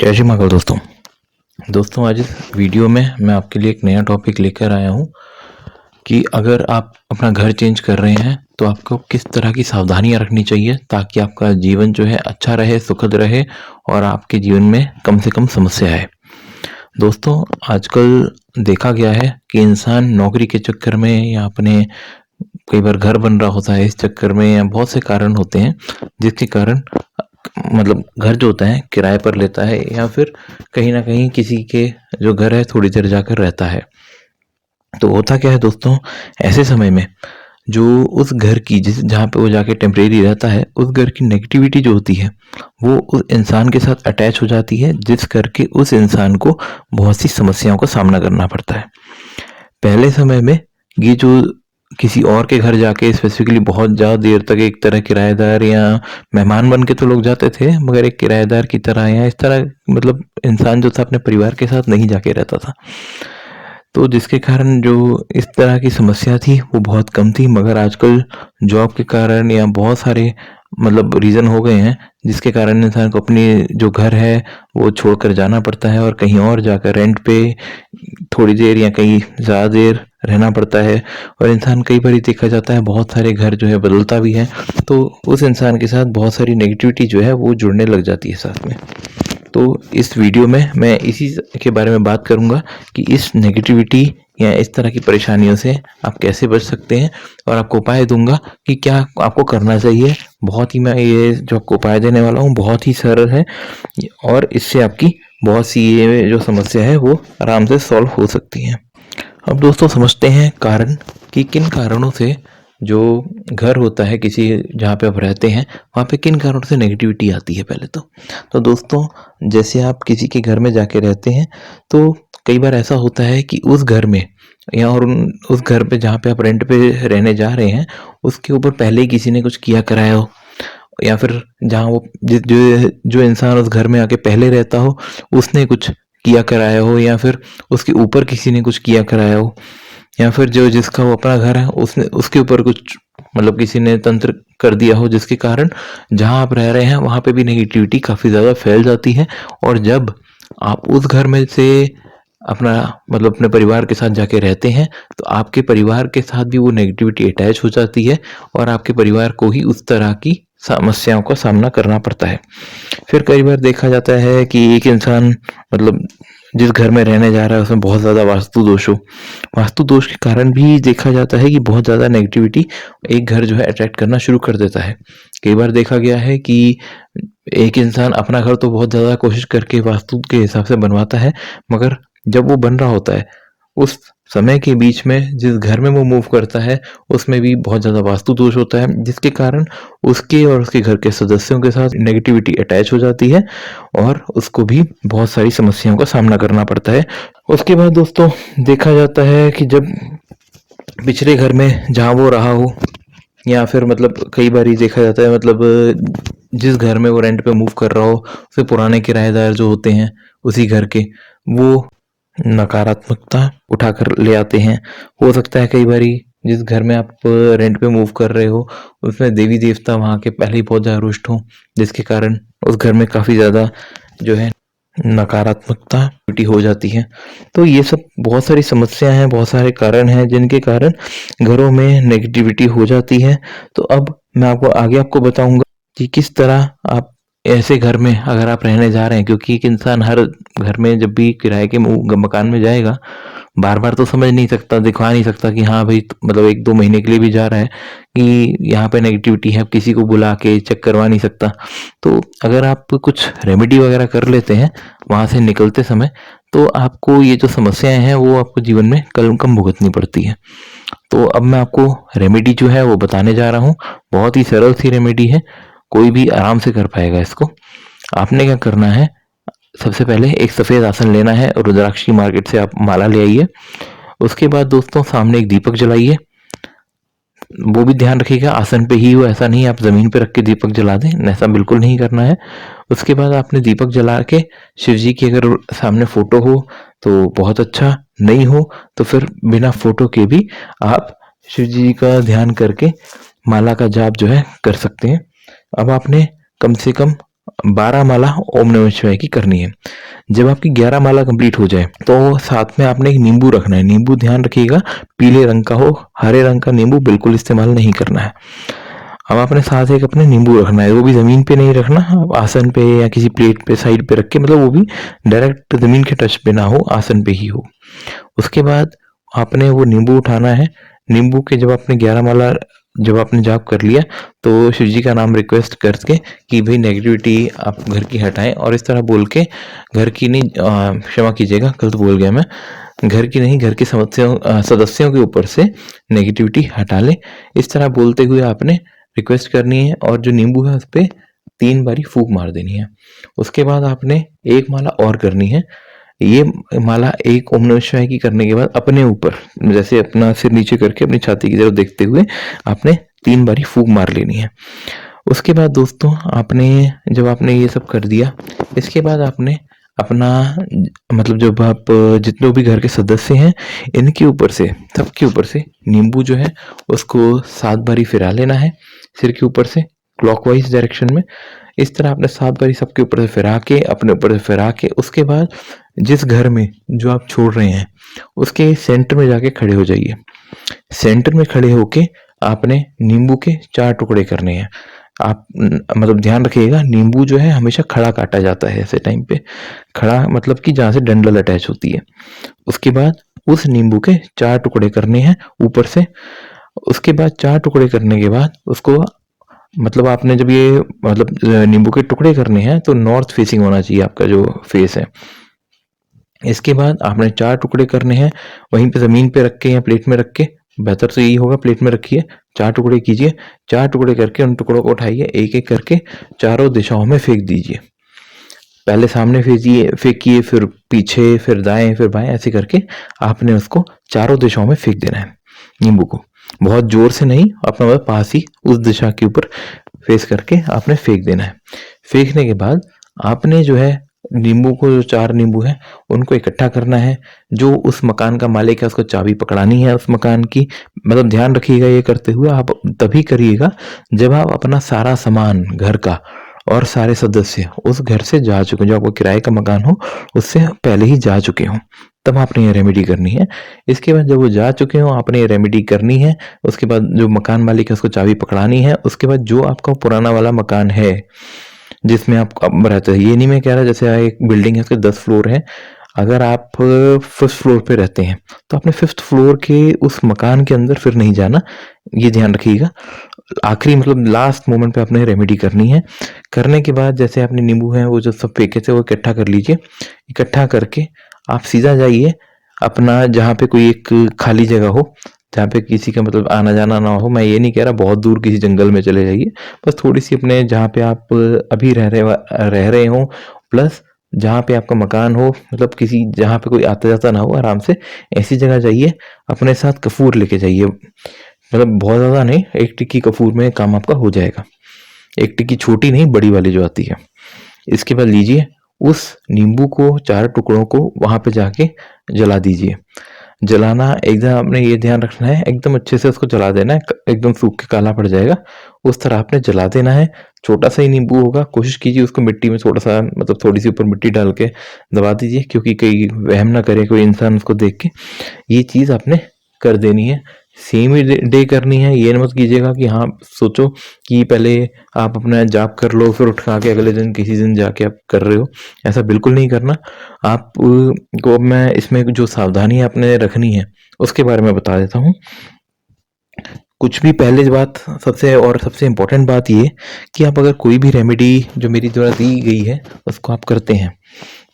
जय श्री महाकाल दोस्तों आज इस वीडियो में मैं आपके लिए एक नया टॉपिक लेकर आया हूँ कि अगर आप अपना घर चेंज कर रहे हैं तो आपको किस तरह की सावधानियां रखनी चाहिए ताकि आपका जीवन जो है अच्छा रहे, सुखद रहे और आपके जीवन में कम से कम समस्या आए। दोस्तों आजकल देखा गया है कि इंसान नौकरी के चक्कर में या अपने कई बार घर बन रहा होता है इस चक्कर में, या बहुत से कारण होते हैं जिसके कारण मतलब घर जो होता है किराए पर लेता है या फिर कहीं ना कहीं किसी के जो घर है थोड़ी देर जाकर रहता है। तो होता क्या है दोस्तों, ऐसे समय में जो उस घर की जहाँ पे वो जाके टेम्परेरी रहता है उस घर की नेगेटिविटी जो होती है वो उस इंसान के साथ अटैच हो जाती है, जिस करके उस इंसान को बहुत सी समस्याओं का सामना करना पड़ता है। पहले समय में ये जो किसी और के घर जाके स्पेसिफिकली बहुत ज़्यादा देर तक एक तरह किराएदार या मेहमान बन के तो लोग जाते थे, मगर एक किराएदार की तरह या इस तरह मतलब इंसान जो था अपने परिवार के साथ नहीं जाके रहता था। तो जिसके कारण जो इस तरह की समस्या थी वो बहुत कम थी, मगर आजकल जॉब के कारण या बहुत सारे मतलब रीज़न हो गए हैं जिसके कारण इंसान को अपनी जो घर है वो छोड़कर जाना पड़ता है और कहीं और जाकर रेंट पे थोड़ी देर या कहीं ज़्यादा देर रहना पड़ता है। और इंसान कई बार देखा जाता है बहुत सारे घर जो है बदलता भी है, तो उस इंसान के साथ बहुत सारी नेगेटिविटी जो है वो जुड़ने लग जाती है साथ में। तो इस वीडियो में मैं इसी के बारे में बात करूंगा कि इस नेगेटिविटी या इस तरह की परेशानियों से आप कैसे बच सकते हैं, और आपको उपाय दूंगा कि क्या आपको करना चाहिए। बहुत ही मैं ये जो आपको उपाय देने वाला हूँ बहुत ही सरल है और इससे आपकी बहुत सी ये जो समस्या है वो आराम से सॉल्व हो सकती है। अब दोस्तों समझते हैं कारण कि किन कारणों से जो घर होता है किसी जहाँ पे आप रहते हैं वहाँ पे किन कारणों से नेगेटिविटी आती है। पहले तो दोस्तों जैसे आप किसी के घर में जाके रहते हैं तो कई बार ऐसा होता है कि उस घर में या और उस घर पे जहाँ पे आप रेंट पे रहने जा रहे हैं उसके ऊपर पहले ही किसी ने कुछ किया कराया हो, या फिर जहाँ वो जो इंसान उस घर में आके पहले रहता हो उसने कुछ किया कराया हो, या फिर उसके ऊपर किसी ने कुछ किया कराया हो, या फिर जो जिसका वो अपना घर है उसने उसके ऊपर कुछ मतलब किसी ने तंत्र कर दिया हो, जिसके कारण जहाँ आप रह रहे हैं वहाँ पे भी नेगेटिविटी काफ़ी ज़्यादा फैल जाती है। और जब आप उस घर में से अपना मतलब अपने परिवार के साथ जाके रहते हैं तो आपके परिवार के साथ भी वो नेगेटिविटी अटैच हो जाती है और आपके परिवार को ही उस तरह की समस्याओं का सामना करना पड़ता है। फिर कई बार देखा जाता है कि एक इंसान मतलब जिस घर में रहने जा रहा है उसमें बहुत ज़्यादा वास्तु दोष हो, वास्तु दोष के कारण भी देखा जाता है कि बहुत ज़्यादा नेगेटिविटी एक घर जो है अट्रैक्ट करना शुरू कर देता है। कई बार देखा गया है कि एक इंसान अपना घर तो बहुत ज़्यादा कोशिश करके वास्तु के हिसाब से बनवाता है, मगर जब वो बन रहा होता है उस समय के बीच में जिस घर में वो मूव करता है उसमें भी बहुत ज़्यादा वास्तु दोष होता है, जिसके कारण उसके और उसके घर के सदस्यों के साथ नेगेटिविटी अटैच हो जाती है और उसको भी बहुत सारी समस्याओं का सामना करना पड़ता है। उसके बाद दोस्तों देखा जाता है कि जब पिछले घर में जहाँ वो रहा हो या फिर मतलब कई बार ही देखा जाता है मतलब जिस घर में वो रेंट पे मूव कर रहा हो फिर पुराने किराएदार जो होते हैं उसी घर के वो नकारात्मकता उठाकर ले आते हैं। हो सकता है कई बारी जिस घर में आप रेंट पे मूव कर रहे हो उसमें देवी देवता वहाँ के पहले ही बहुत ज़्यादा रुष्ट हों, जिसके कारण उस घर में काफ़ी ज़्यादा जो है नकारात्मकता हो जाती है। तो ये सब बहुत सारी समस्याएं हैं, बहुत सारे कारण हैं जिनके कारण घरों में नेगेटिविटी हो जाती है। तो अब मैं आपको बताऊंगा कि किस तरह आप ऐसे घर में अगर आप रहने जा रहे हैं, क्योंकि एक इंसान हर घर में जब भी किराए के मकान में जाएगा बार बार तो समझ नहीं सकता, दिखा नहीं सकता कि हाँ भाई मतलब 1-2 महीने के लिए भी जा रहा है कि यहाँ पे नेगेटिविटी है, किसी को बुला के चेक करवा नहीं सकता। तो अगर आप कुछ रेमेडी वगैरह कर लेते हैं वहाँ से निकलते समय तो आपको ये जो समस्याएं हैं वो आपको जीवन में कम भुगतनी पड़ती है। तो अब मैं आपको रेमेडी जो है वो बताने जा रहा हूँ। बहुत ही सरल सी रेमेडी है, कोई भी आराम से कर पाएगा इसको। आपने क्या करना है, सबसे पहले एक सफ़ेद आसन लेना है और रुद्राक्ष की मार्केट से आप माला ले आइए। उसके बाद दोस्तों सामने एक दीपक जलाइए। वो भी ध्यान रखिएगा आसन पे ही हो, ऐसा नहीं आप ज़मीन पे रख के दीपक जला दें, ऐसा बिल्कुल नहीं करना है। उसके बाद आपने दीपक जला के शिव जी की अगर सामने फ़ोटो हो तो बहुत अच्छा, नहीं हो तो फिर बिना फ़ोटो के भी आप शिव जी का ध्यान करके माला का जाप जो है कर सकते हैं। अब आपने कम से कम 12 माला ओम नमः शिवाय की करनी है। जब आपकी 11 माला कंप्लीट हो जाए तो साथ में आपने एक नींबू रखना है। नींबू ध्यान रखिएगा पीले रंग का हो, हरे रंग का नींबू बिल्कुल इस्तेमाल नहीं करना है। अब आपने साथ एक अपने नींबू रखना है, वो भी ज़मीन पे नहीं रखना, आप आसन पे या किसी प्लेट पे साइड पे रख के, मतलब वो भी डायरेक्ट ज़मीन के टच पे ना हो, आसन पे ही हो। उसके बाद आपने वो नींबू उठाना है। नींबू के जब आपने 11 माला जब आपने जाप कर लिया तो शिव जी का नाम रिक्वेस्ट करके कि भाई नेगेटिविटी आप घर की हटाएं, और इस तरह बोल के घर की नहीं, क्षमा कीजिएगा गलत बोल गया मैं, घर की नहीं, घर के सदस्यों के ऊपर से नेगेटिविटी हटा लें। इस तरह बोलते हुए आपने रिक्वेस्ट करनी है और जो नींबू है उस पर 3 बारी फूंक मार देनी है। उसके बाद आपने एक माला और करनी है। ये माला एक ओम नमः शिवाय की करने के बाद अपने ऊपर, जैसे अपना सिर नीचे करके अपनी छाती की तरफ देखते हुए आपने 3 बारी फूंक मार लेनी है। उसके बाद दोस्तों आपने जब आपने ये सब कर दिया, इसके बाद आपने अपना मतलब जब आप जितने भी घर के सदस्य हैं इनके ऊपर से, सबके ऊपर से नींबू जो है उसको 7 बारी फिरा लेना है सिर के ऊपर से क्लॉकवाइज डायरेक्शन में। इस तरह आपने 7 बारी सबके ऊपर से फिरा के, अपने ऊपर से फिरा के, उसके बाद जिस घर में जो आप छोड़ रहे हैं उसके सेंटर में जाके खड़े हो जाइए। सेंटर में खड़े होके आपने नींबू के 4 टुकड़े करने हैं। आप मतलब ध्यान रखिएगा नींबू जो है हमेशा खड़ा काटा जाता है ऐसे टाइम पे, खड़ा मतलब कि जहाँ से डंडल अटैच होती है। उसके बाद उस नींबू के 4 टुकड़े करने हैं ऊपर से। उसके बाद 4 टुकड़े करने के बाद उसको मतलब आपने जब ये मतलब नींबू के टुकड़े करने हैं तो नॉर्थ फेसिंग होना चाहिए आपका जो फेस है। इसके बाद आपने 4 टुकड़े करने हैं, वहीं पे ज़मीन पे रख के या प्लेट में रख के, बेहतर तो यही होगा प्लेट में रखिए, 4 टुकड़े कीजिए। 4 टुकड़े करके उन टुकड़ों को उठाइए, एक-एक करके चारों दिशाओं में फेंक दीजिए। पहले सामने फेंकिए, फिर पीछे, फिर दाएँ, फिर बाएँ, ऐसे करके आपने उसको चारों दिशाओं में फेंक देना है नींबू को। बहुत ज़ोर से नहीं, अपना मतलब पास ही उस दिशा के ऊपर फेस करके आपने फेंक देना है। फेंकने के बाद आपने जो है नींबू को, जो 4 नींबू हैं उनको इकट्ठा करना है। जो उस मकान का मालिक है उसको चाबी पकड़ानी है उस मकान की। मतलब ध्यान रखिएगा ये करते हुए आप तभी करिएगा जब आप अपना सारा सामान घर का और सारे सदस्य उस घर से जा चुके, जो आपको किराए का मकान हो उससे पहले ही जा चुके हों, तब आपने ये रेमेडी करनी है। इसके बाद जब वो जा चुके हों आपने ये रेमेडी करनी है। उसके बाद जो मकान मालिक है उसको चाबी पकड़ानी है। उसके बाद जो आपका पुराना वाला मकान है जिसमें आप अब रहते हैं, ये नहीं मैं कह रहा जैसे एक बिल्डिंग है उसके 10 फ्लोर है, अगर आप 5th फ्लोर पे रहते हैं तो आपने 5th फ्लोर के उस मकान के अंदर फिर नहीं जाना, ये ध्यान रखिएगा। आखिरी मतलब लास्ट मोमेंट पे आपने रेमेडी करनी है। करने के बाद जैसे आपने नींबू हैं वो जो सब फेंके थे वो इकट्ठा कर लीजिए। इकट्ठा करके आप सीधा जाइए अपना जहाँ पे कोई एक खाली जगह हो, जहाँ पे किसी का मतलब आना जाना ना हो। मैं ये नहीं कह रहा बहुत दूर किसी जंगल में चले जाइए, बस थोड़ी सी अपने जहाँ पे आप अभी रह रहे हो प्लस जहाँ पे आपका मकान हो, मतलब किसी जहाँ पे कोई आता जाता ना हो, आराम से ऐसी जगह जाइए। अपने साथ कपूर लेके जाइए, मतलब बहुत ज़्यादा नहीं, 1 टिक्की कपूर में काम आपका हो जाएगा। 1 टिक्की छोटी नहीं, बड़ी वाली जो आती है। इसके बाद लीजिए उस नींबू को, 4 टुकड़ों को वहाँ पे जाके जला दीजिए। जलाना एकदम आपने ये ध्यान रखना है, एकदम अच्छे से उसको जला देना है, एकदम सूख के काला पड़ जाएगा उस तरह आपने जला देना है। छोटा सा ही नींबू होगा, कोशिश कीजिए उसको मिट्टी में थोड़ा सा मतलब थोड़ी सी ऊपर मिट्टी डाल के दबा दीजिए, क्योंकि कहीं वहम ना करे कोई इंसान उसको देख के। ये चीज़ आपने कर देनी है, सेम ही डे करनी है। ये मत कीजिएगा कि हाँ सोचो कि पहले आप अपना जाप कर लो फिर उठा के अगले दिन किसी दिन जाके आप कर रहे हो, ऐसा बिल्कुल नहीं करना। आप को मैं इसमें जो सावधानी आपने रखनी है उसके बारे में बता देता हूँ। कुछ भी पहले बात सबसे इम्पोर्टेंट बात ये कि आप अगर कोई भी रेमेडी जो मेरी द्वारा दी गई है उसको आप करते हैं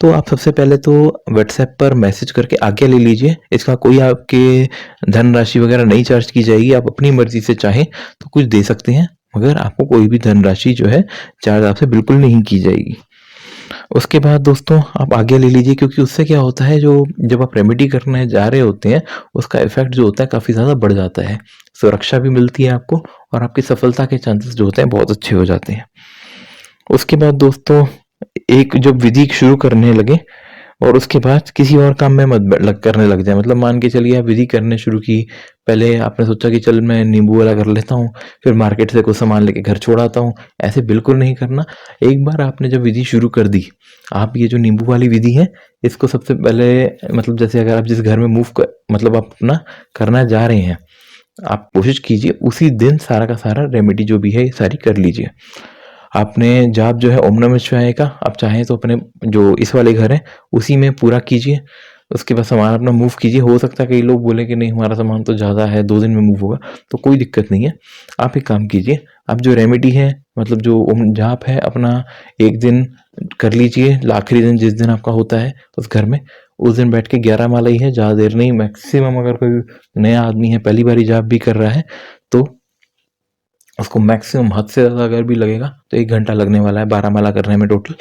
तो आप सबसे पहले तो व्हाट्सएप पर मैसेज करके आज्ञा ले लीजिए। इसका कोई आपके धनराशि वगैरह नहीं चार्ज की जाएगी, आप अपनी मर्जी से चाहें तो कुछ दे सकते हैं, मगर आपको कोई भी धनराशि जो है चार्ज आपसे बिल्कुल नहीं की जाएगी। उसके बाद दोस्तों आप आज्ञा ले लीजिए, क्योंकि उससे क्या होता है, जो जब आप रेमेडी करने जा रहे होते हैं उसका इफेक्ट जो होता है काफ़ी ज़्यादा बढ़ जाता है, सुरक्षा भी मिलती है आपको और आपकी सफलता के चांसेस जो होते हैं बहुत अच्छे हो जाते हैं। उसके बाद दोस्तों एक जब विधि शुरू करने लगे और उसके बाद किसी और काम में मत करने लग जाए। मतलब मान के चलिए आप विधि करने शुरू की, पहले आपने सोचा कि चल मैं नींबू वाला कर लेता हूँ, फिर मार्केट से कुछ सामान लेके घर छोड़ आता हूँ। ऐसे बिल्कुल नहीं करना। एक बार आपने जब विधि शुरू कर दी, आप ये जो नींबू वाली विधि है इसको सबसे पहले, मतलब जैसे अगर आप जिस घर में मतलब आप अपना करना जा रहे हैं, आप कोशिश कीजिए उसी दिन सारा का सारा रेमेडी जो भी है ये सारी कर लीजिए। आपने जाप जो है ओम नमः शिवाय का, आप चाहें तो अपने जो इस वाले घर है उसी में पूरा कीजिए। उसके बाद सामान अपना मूव कीजिए। हो सकता है कई लोग बोले कि नहीं हमारा सामान तो ज़्यादा है, 2 दिन में मूव होगा, तो कोई दिक्कत नहीं है। आप एक काम कीजिए, आप जो रेमेडी है मतलब जो ओम जाप है अपना एक दिन कर लीजिए। आखिरी दिन जिस दिन आपका होता है उस घर में, उस दिन बैठ के 11 माला ही है, ज़्यादा देर नहीं। मैक्सिमम अगर कोई नया आदमी है पहली बारी जाप भी कर रहा है तो उसको मैक्सिमम हद से ज़्यादा अगर भी लगेगा तो 1 घंटा लगने वाला है 12 माला करने में टोटल।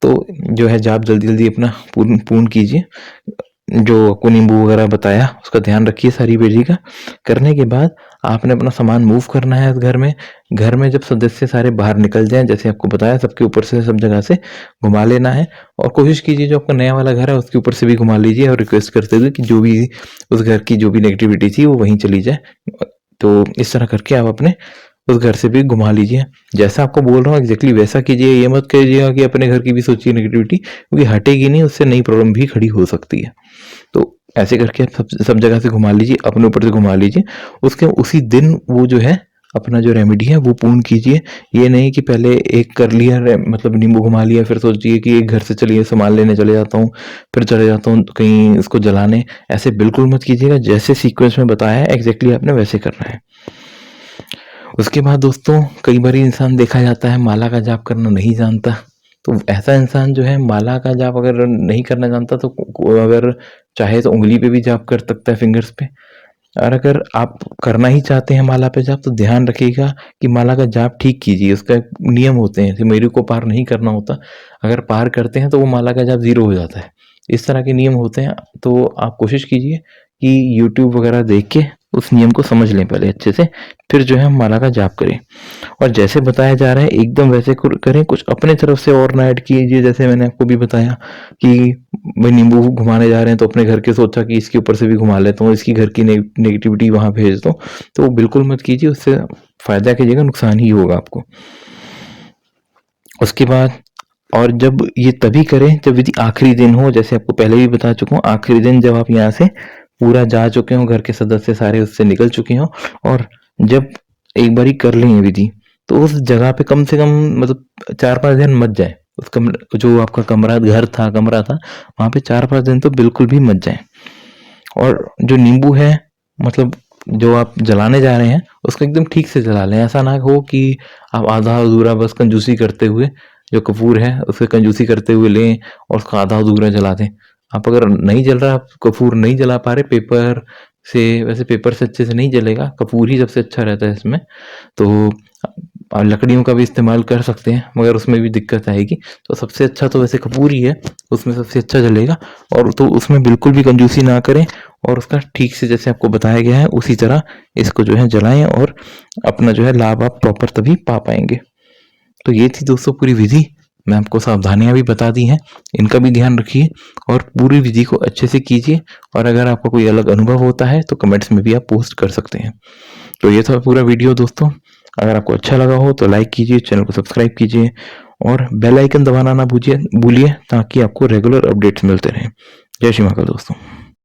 तो जो है जाप जल्दी जल्दी अपना पूर्ण कीजिए। जो आपको नींबू वगैरह बताया उसका ध्यान रखिए सारी विधि का। करने के बाद आपने अपना सामान मूव करना है घर में। घर में जब सदस्य सारे बाहर निकल जाएं, जैसे आपको बताया सबके ऊपर से सब जगह से घुमा लेना है। और कोशिश कीजिए जो आपका नया वाला घर है उसके ऊपर से भी घुमा लीजिए और रिक्वेस्ट करते हुए कि जो भी उस घर की जो भी नेगेटिविटी थी वो वहीं चली जाए। तो इस तरह करके आप अपने उस घर से भी घुमा लीजिए। जैसा आपको बोल रहा हूँ एग्जैक्टली वैसा कीजिए। ये मत कीजिएगा कि अपने घर की भी सोचिए नेगेटिविटी, क्योंकि हटेगी नहीं, उससे नई प्रॉब्लम भी खड़ी हो सकती है। तो ऐसे करके आप सब जगह से घुमा लीजिए, अपने ऊपर से घुमा लीजिए। उसके उसी दिन वो जो है अपना जो रेमेडी है वो पूर्ण कीजिए। ये नहीं कि पहले एक कर लिया मतलब नींबू घुमा लिया फिर सोचिए कि एक घर से चलिए सामान लेने चले जाता हूँ, फिर चले जाता हूँ कहीं इसको जलाने। ऐसे बिल्कुल मत कीजिएगा। जैसे सीक्वेंस में बताया है एग्जैक्टली आपने वैसे करना है। उसके बाद दोस्तों कई बार इंसान देखा जाता है माला का जाप करना नहीं जानता। तो ऐसा इंसान जो है माला का जाप अगर नहीं करना जानता तो अगर चाहे तो उंगली पे भी जाप कर सकता है, फिंगर्स पे। और अगर आप करना ही चाहते हैं माला पे जाप तो ध्यान रखिएगा कि माला का जाप ठीक कीजिए। उसका एक नियम होते हैं, सिमरी को पार नहीं करना होता। अगर पार करते हैं तो वो माला का जाप 0 हो जाता है। इस तरह के नियम होते हैं। तो आप कोशिश कीजिए कि यूट्यूब वगैरह देख के उस नियम को समझ लें पहले अच्छे से, फिर जो है हम माला का जाप करें। और जैसे बताया जा रहा है एकदम वैसे करें, कुछ अपने तरफ से और ना ऐड कीजिए। जैसे मैंने आपको भी बताया कि भाई नींबू घुमाने जा रहे हैं तो अपने घर के सोचा कि इसके ऊपर से भी घुमा लेता हूँ, इसकी घर की नेगेटिविटी वहां भेज दो, तो वो बिल्कुल मत कीजिए। उससे फायदा की जगह नुकसान ही होगा आपको। उसके बाद और जब ये तभी करें जब यदि आखिरी दिन हो, जैसे आपको पहले भी बता चुका हूँ, आखिरी दिन जब आप यहाँ से पूरा जा चुके हो, घर के सदस्य सारे उससे निकल चुके हो, और जब एक बारी कर लें ये विधि, तो उस जगह पे कम से कम मतलब 4-5 दिन मत जाए। उस कमरे जो आपका कमरा था वहां पे 4-5 दिन तो बिल्कुल भी मत जाए। और जो नींबू है मतलब जो आप जलाने जा रहे हैं उसको एकदम ठीक से जला लें। ऐसा ना हो कि आप आधा अधूरा बस कंजूसी करते हुए जो कपूर है उससे कंजूसी करते हुए लें और उसका आधा अधूरा जला दें। आप अगर नहीं जल रहा, आप कपूर नहीं जला पा रहे पेपर से, वैसे पेपर से अच्छे से नहीं जलेगा, कपूर ही सबसे अच्छा रहता है इसमें। तो लकड़ियों का भी इस्तेमाल कर सकते हैं मगर उसमें भी दिक्कत आएगी। तो सबसे अच्छा तो वैसे कपूर ही है, उसमें सबसे अच्छा जलेगा। और तो उसमें बिल्कुल भी कंजूसी ना करें और उसका ठीक से जैसे आपको बताया गया है उसी तरह इसको जो है जलाएं और अपना जो है लाभ आप प्रॉपर तभी पा पाएंगे। तो ये थी दोस्तों पूरी विधि। मैं आपको सावधानियां भी बता दी हैं, इनका भी ध्यान रखिए और पूरी विधि को अच्छे से कीजिए। और अगर आपका कोई अलग अनुभव होता है तो कमेंट्स में भी आप पोस्ट कर सकते हैं। तो ये था पूरा वीडियो दोस्तों। अगर आपको अच्छा लगा हो तो लाइक कीजिए, चैनल को सब्सक्राइब कीजिए और बेल आइकन दबाना ना भूलिए ताकि आपको रेगुलर अपडेट्स मिलते रहें। जय श्री महाकाल दोस्तों।